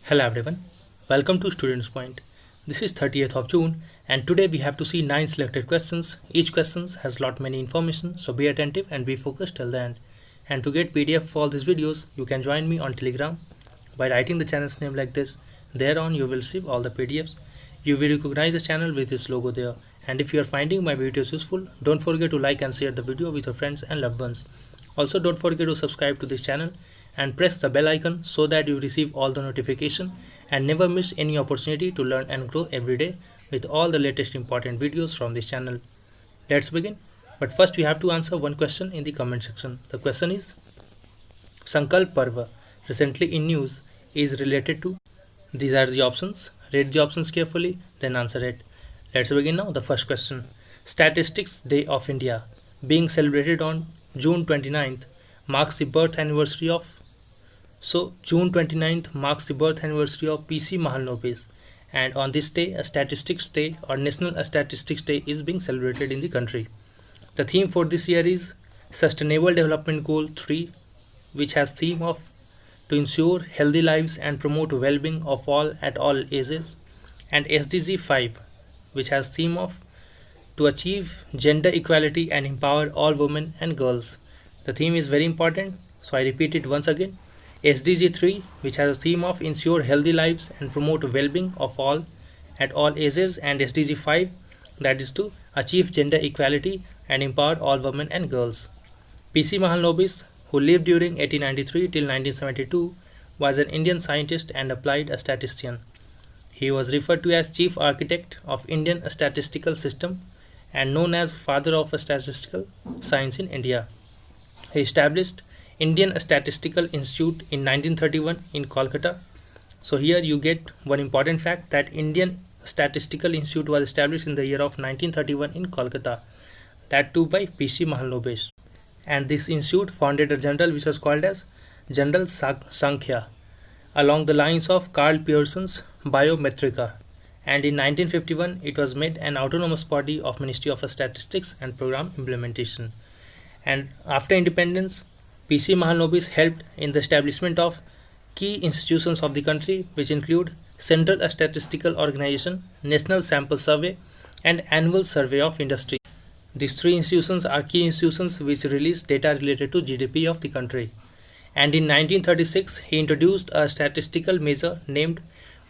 Hello everyone, welcome to Students Point. This is 30th of June and today we have to see 9 selected questions. Each question has lot many information, so be attentive and be focused till the end. And to get PDF for all these videos, you can join me on Telegram by writing the channel's name like this. Thereon you will receive all the PDFs. You will recognize the channel with this logo there. And if you are finding my videos useful, don't forget to like and share the video with your friends and loved ones. Also don't forget to subscribe to this channel and press the bell icon so that you receive all the notification and never miss any opportunity to learn and grow every day with all the latest important videos from this channel. Let's begin. But first we have to answer one question in the comment section. The question is Sankalp Parva recently in news is related to. These are the options. Read the options carefully, then answer it. Let's begin now. The first question. Statistics Day of India being celebrated on June 29th marks the birth anniversary of. So June 29th marks the birth anniversary of P.C. Mahalanobis, and on this day a Statistics Day or National Statistics Day is being celebrated in the country. The theme for this year is Sustainable Development Goal 3, which has theme of to ensure healthy lives and promote well-being of all at all ages, and SDG 5, which has theme of to achieve gender equality and empower all women and girls. The theme is very important, so I repeat it once again. SDG 3, which has a theme of ensure healthy lives and promote well-being of all at all ages, and SDG 5, that is to achieve gender equality and empower all women and girls. P.C. Mahalanobis, who lived during 1893 till 1972, was an Indian scientist and applied statistician. He was referred to as Chief Architect of Indian Statistical System and known as Father of Statistical Science in India. He established Indian Statistical Institute in 1931 in Kolkata. So here you get one important fact that Indian Statistical Institute was established in the year of 1931 in Kolkata, that too by P.C. Mahalanobis. And this institute founded a journal which was called as General Sankhya along the lines of Karl Pearson's Biometrica. And in 1951 it was made an autonomous body of Ministry of Statistics and Program Implementation. And after independence, P.C. Mahalanobis helped in the establishment of key institutions of the country, which include Central Statistical Organization, National Sample Survey, and Annual Survey of Industry. These three institutions are key institutions which release data related to GDP of the country. And in 1936, he introduced a statistical measure named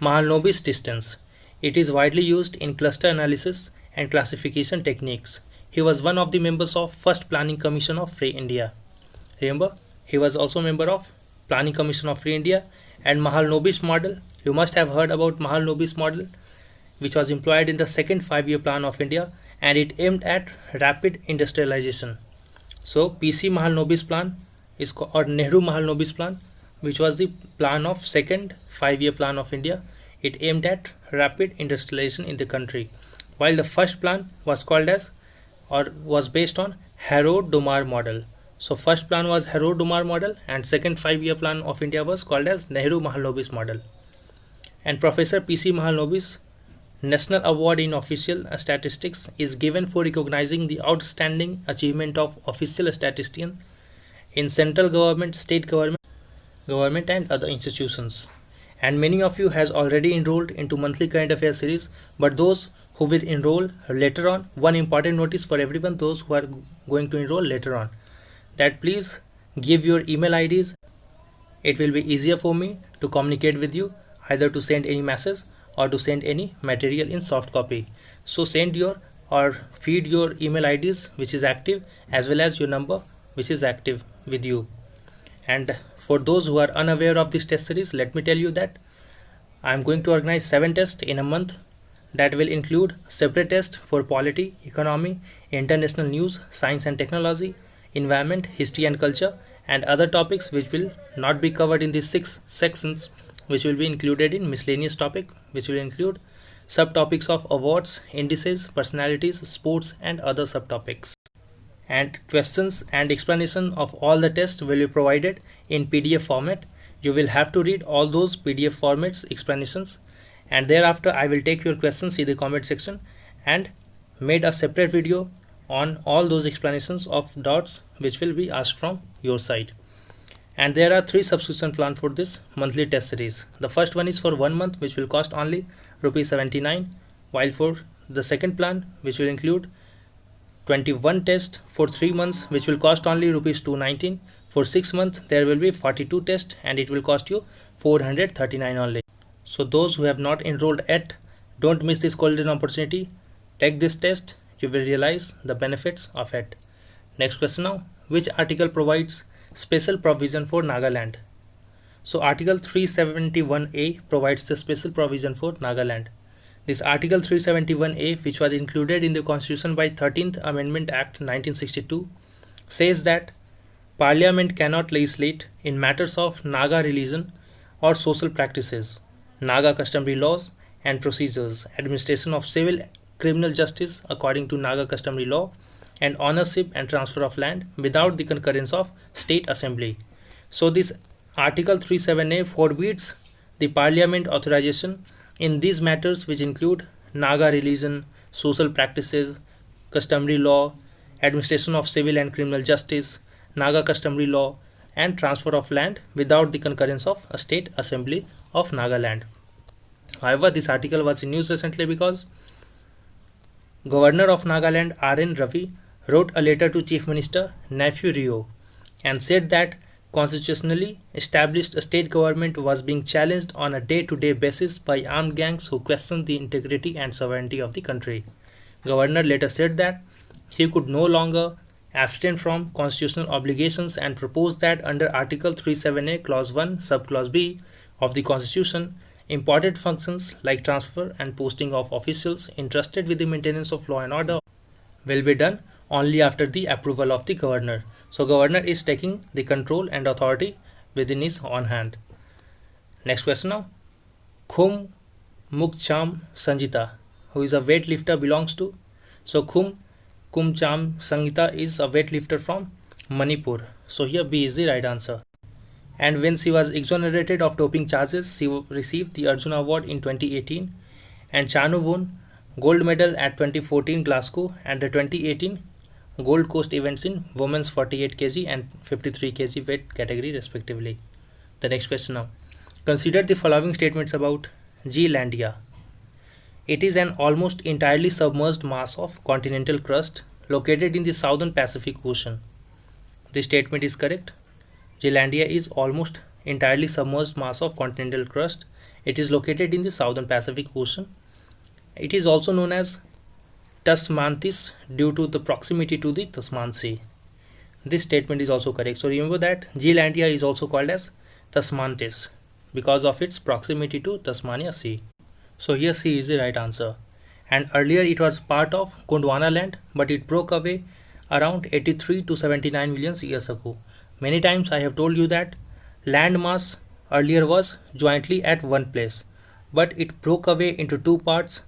Mahalanobis distance. It is widely used in cluster analysis and classification techniques. He was one of the members of First Planning Commission of Free India. Remember, he was also a member of Planning Commission of Free India. And Mahalanobis model, you must have heard about Mahalanobis model, which was employed in the second 5-year plan of India, and it aimed at rapid industrialization. So P.C. Mahalanobis plan is called, or Nehru Mahalanobis plan, which was the plan of second 5-year plan of India. It aimed at rapid industrialization in the country, while the first plan was called as or was based on Harrod-Domar model. So first plan was Harrod-Domar model and second 5-year plan of India was called as Nehru Mahalanobis model. And Professor P.C. Mahalanobis National Award in Official Statistics is given for recognizing the outstanding achievement of official statistician in central government, state government and other institutions. And many of you has already enrolled into monthly current affairs series, but those who will enroll later on, one important notice for everyone, those who are going to enroll later on, that please give your email IDs. It will be easier for me to communicate with you, either to send any message or to send any material in soft copy. So send your or feed your email IDs which is active, as well as your number which is active with you. And for those who are unaware of this test series, let me tell you that I am going to organize 7 tests in a month that will include separate test for polity, economy, international news, science and technology, environment, history and culture, and other topics which will not be covered in these 6 sections, which will be included in miscellaneous topic, which will include subtopics of awards, indices, personalities, sports and other subtopics. And questions and explanation of all the tests will be provided in PDF format. You will have to read all those PDF formats explanations, and thereafter I will take your questions in the comment section and made a separate video on all those explanations of dots which will be asked from your side. And there are three subscription plans for this monthly test series. The first one is for 1 month, which will cost only rupees 79, while for the second plan, which will include 21 tests for 3 months, which will cost only rupees 219. For 6 months there will be 42 tests and it will cost you 439 only. So those who have not enrolled yet, don't miss this golden opportunity. Take this test, you will realize the benefits of it. Next question now. Which article provides special provision for Nagaland? So Article 371A provides the special provision for Nagaland. This Article 371A, which was included in the Constitution by 13th Amendment Act 1962, says that Parliament cannot legislate in matters of Naga religion or social practices, Naga customary laws and procedures, administration of civil criminal justice according to Naga customary law, and ownership and transfer of land without the concurrence of State Assembly. So this Article 37A forbids the Parliament authorization in these matters, which include Naga religion, social practices, customary law, administration of civil and criminal justice, Naga customary law, and transfer of land without the concurrence of a State Assembly of Nagaland. However, this article was in news recently because Governor of Nagaland R.N. Ravi wrote a letter to Chief Minister Neiphiu Rio and said that constitutionally established state government was being challenged on a day-to-day basis by armed gangs who questioned the integrity and sovereignty of the country. Governor later said that he could no longer abstain from constitutional obligations and proposed that under Article 37A Clause 1 Subclause B of the Constitution, important functions like transfer and posting of officials entrusted with the maintenance of law and order will be done only after the approval of the governor. So governor is taking the control and authority within his own hand. Next question now. Khum Mukcham Sanjita, who is a weightlifter, belongs to? So Kumcham Sangeeta is a weightlifter from Manipur. So here B is the right answer. And when she was exonerated of doping charges, she received the Arjuna Award in 2018. And Chanu won gold medal at 2014 Glasgow and the 2018 Gold Coast events in women's 48 kg and 53 kg weight category respectively. The next question now. Consider the following statements about Zealandia. It is an almost entirely submerged mass of continental crust located in the southern Pacific Ocean. This statement is correct. Zealandia is almost entirely submerged mass of continental crust. It is located in the southern Pacific Ocean. It is also known as Tasmantis due to the proximity to the Tasman Sea. This statement is also correct. So remember that Zealandia is also called as Tasmantis because of its proximity to Tasmania Sea. So here C is the right answer. And earlier it was part of Gondwana land, but it broke away around 83 to 79 million years ago. Many times I have told you that land mass earlier was jointly at one place, but it broke away into two parts.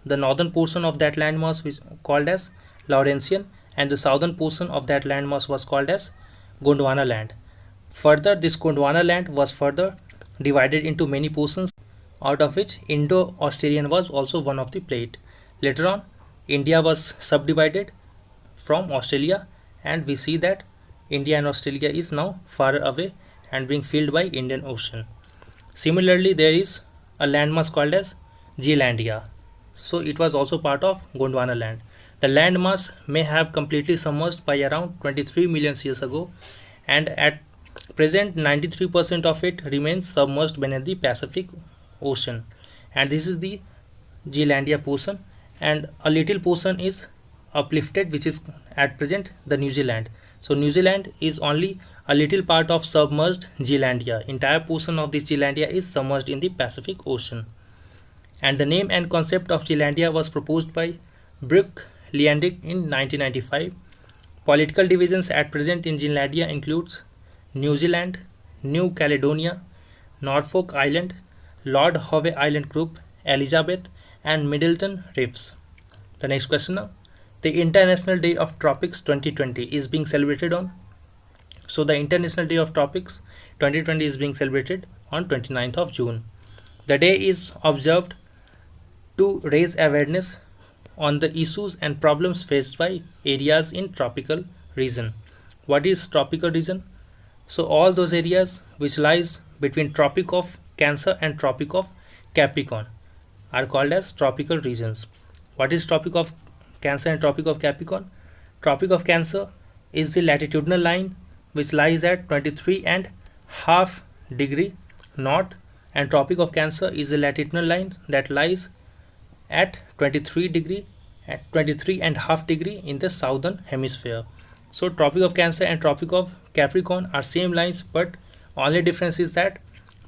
The northern portion of that landmass was called as Laurentian and the southern portion of that landmass was called as Gondwana land. Further, this Gondwana land was further divided into many portions, out of which Indo-Australian was also one of the plate. Later on, India was subdivided from Australia and we see that India and Australia is now far away and being filled by Indian Ocean. Similarly, there is a landmass called as Zealandia. So it was also part of Gondwana land. The landmass may have completely submerged by around 23 million years ago, and at present 93% of it remains submerged beneath the Pacific Ocean. And this is the Zealandia portion, and a little portion is uplifted, which is at present the New Zealand. So New Zealand is only a little part of submerged Zealandia. Entire portion of this Zealandia is submerged in the Pacific Ocean. And the name and concept of Zealandia was proposed by Brooke Liandic in 1995. Political divisions at present in Zealandia includes New Zealand, New Caledonia, Norfolk Island, Lord Howe Island Group, Elizabeth and Middleton Reefs. The next question now. The International Day of Tropics 2020 is being celebrated on? So the International Day of Tropics 2020 is being celebrated on 29th of June. The day is observed to raise awareness on the issues and problems faced by areas in tropical region. What is tropical region? So all those areas which lies between Tropic of Cancer and Tropic of Capricorn are called as tropical regions. What is Tropic of Cancer and Tropic of Capricorn? Tropic of Cancer is the latitudinal line which lies at 23.5 degree north, and Tropic of Cancer is the latitudinal line that lies at 23.5 degree in the southern hemisphere. So Tropic of Cancer and Tropic of Capricorn are same lines, but only difference is that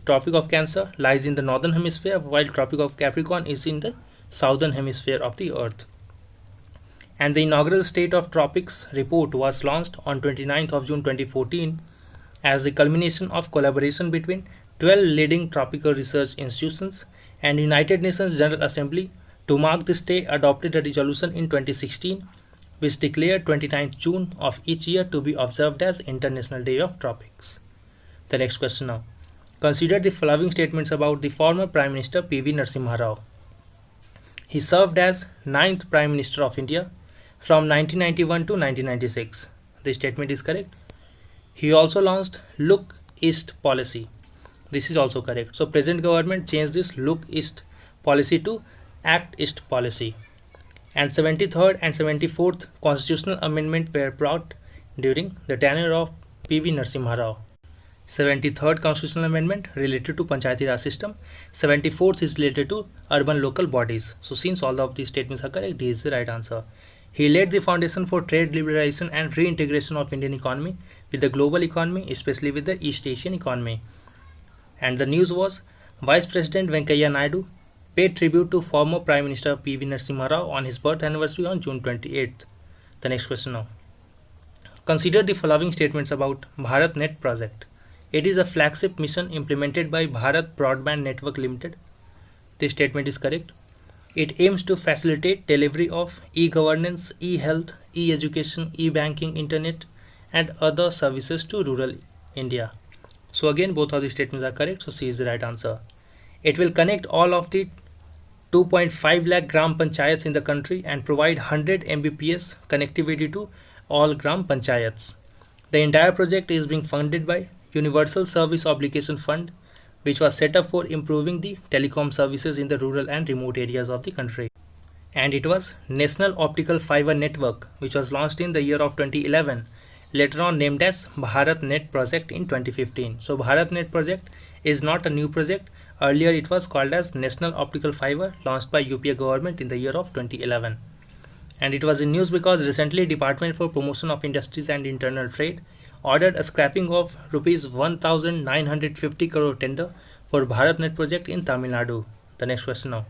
Tropic of Cancer lies in the northern hemisphere while Tropic of Capricorn is in the southern hemisphere of the earth. And the inaugural State of Tropics report was launched on 29th of June 2014 as the culmination of collaboration between 12 leading tropical research institutions and United Nations General Assembly. To mark this day, adopted a resolution in 2016 which declared 29th June of each year to be observed as International Day of Tropics. The next question now. Consider the following statements about the former Prime Minister P.V. Narasimha Rao. He served as 9th Prime Minister of India from 1991 to 1996. This statement is correct. He also launched Look East policy. This is also correct. So present government changed this Look East policy to Act East policy. And 73rd and 74th constitutional amendment were brought during the tenure of P.V. Narasimha Rao. 73rd constitutional amendment related to Panchayati Raj system. 74th is related to urban local bodies. So since all of these statements are correct, D is the right answer. He laid the foundation for trade liberalization and reintegration of Indian economy with the global economy, especially with the East Asian economy. And the news was Vice President Venkaiah Naidu paid tribute to former Prime Minister P.V. Narasimha Rao on his birth anniversary on June 28th. The next question now. Consider the following statements about BharatNet project. It is a flagship mission implemented by Bharat Broadband Network Limited. This statement is correct. It aims to facilitate delivery of e-governance, e-health, e-education, e-banking, internet and other services to rural India. So again both of these statements are correct, so C is the right answer. It will connect all of the 2.5 lakh gram panchayats in the country and provide 100 Mbps connectivity to all gram panchayats. The entire project is being funded by Universal Service Obligation Fund, which was set up for improving the telecom services in the rural and remote areas of the country. And it was National Optical Fiber Network, which was launched in the year of 2011, later on named as BharatNet project in 2015. So BharatNet project is not a new project. Earlier it was called as National Optical Fiber, launched by UPA government in the year of 2011. And it was in news because recently Department for Promotion of Industries and Internal Trade ordered a scrapping of rupees 1950 crore tender for BharatNet project in Tamil Nadu. The next question now.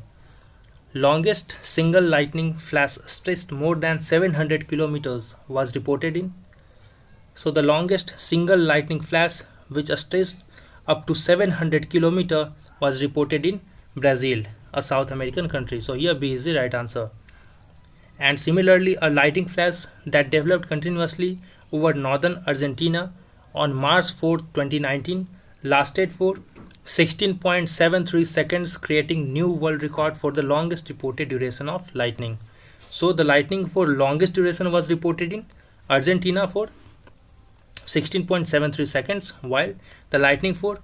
Longest single lightning flash stretched more than 700 kilometers was reported in. So the longest single lightning flash which stretched up to 700 kilometers was reported in Brazil, a South American country. So here B is the right answer. And similarly, a lightning flash that developed continuously over northern Argentina on March 4, 2019 lasted for 16.73 seconds, creating new world record for the longest reported duration of lightning. So the lightning for longest duration was reported in Argentina for 16.73 seconds, while the lightning for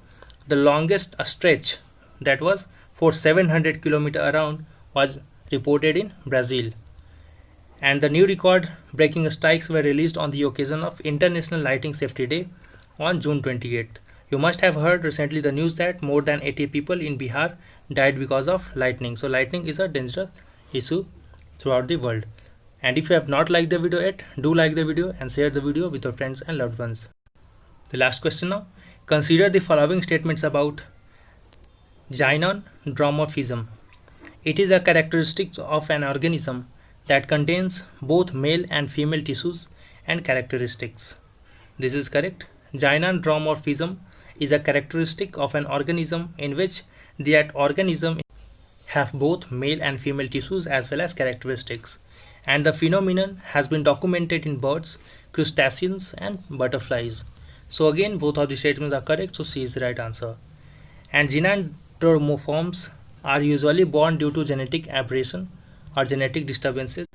the longest stretch, that was for 700 km around, was reported in Brazil. And the new record breaking strikes were released on the occasion of International Lighting Safety Day on June 28th. You must have heard recently the news that more than 80 people in Bihar died because of lightning. So lightning is a dangerous issue throughout the world. And if you have not liked the video yet, do like the video and share the video with your friends and loved ones. The last question now. Consider the following statements about gynandromorphism. It is a characteristic of an organism that contains both male and female tissues and characteristics. This is correct. Gynandromorphism is a characteristic of an organism in which that organism have both male and female tissues as well as characteristics. And the phenomenon has been documented in birds, crustaceans and butterflies. So again both of the statements are correct, so C is the right answer. And gynandromorphs are usually born due to genetic aberration or genetic disturbances.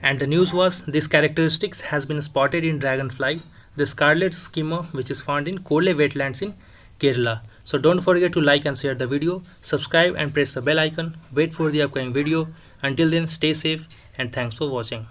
And the news was this characteristics has been spotted in dragonfly, the scarlet skimmer, which is found in Kolle wetlands in Kerala. So don't forget to like and share the video, subscribe and press the bell icon. Wait for the upcoming video. Until then, stay safe and thanks for watching.